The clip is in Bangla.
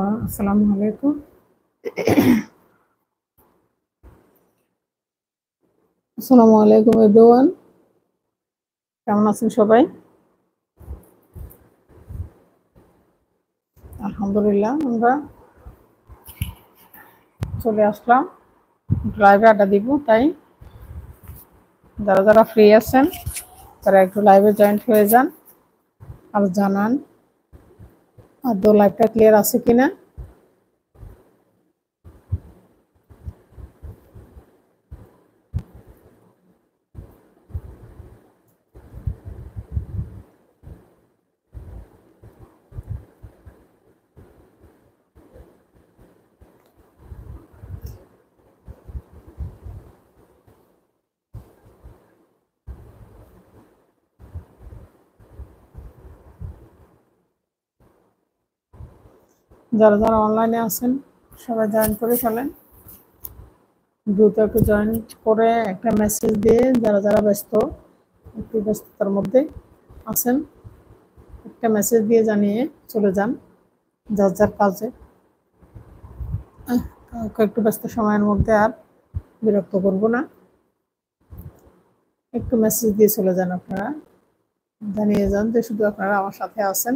আসসালামু আলাইকুম। আসসালামু আলাইকুম এভরিওয়ান। কেমন আছেন সবাই? আলহামদুলিল্লাহ, আমরা চলে আসলাম লাইভে আড্ডা দিব। তাই যারা যারা ফ্রি আছেন তারা একটু লাইভে জয়েন্ট হয়ে যান আর জানান আদৌ লাইভটা ক্লিয়ার আছে কিনা। যারা যারা অনলাইনে আছেন সবাই জয়েন করে ফেলেন। দ্রুত একটু জয়েন করে একটা মেসেজ দিয়ে যারা যারা একটু ব্যস্ততার মধ্যে আছেন একটা মেসেজ দিয়ে জানিয়ে চলে যান যার যার কাজে। একটু ব্যস্ত সময়ের মধ্যে আর বিরক্ত করব না, একটু মেসেজ দিয়ে চলে যান। আপনারা জানিয়ে যান যে শুধু আপনারা আমার সাথে আছেন।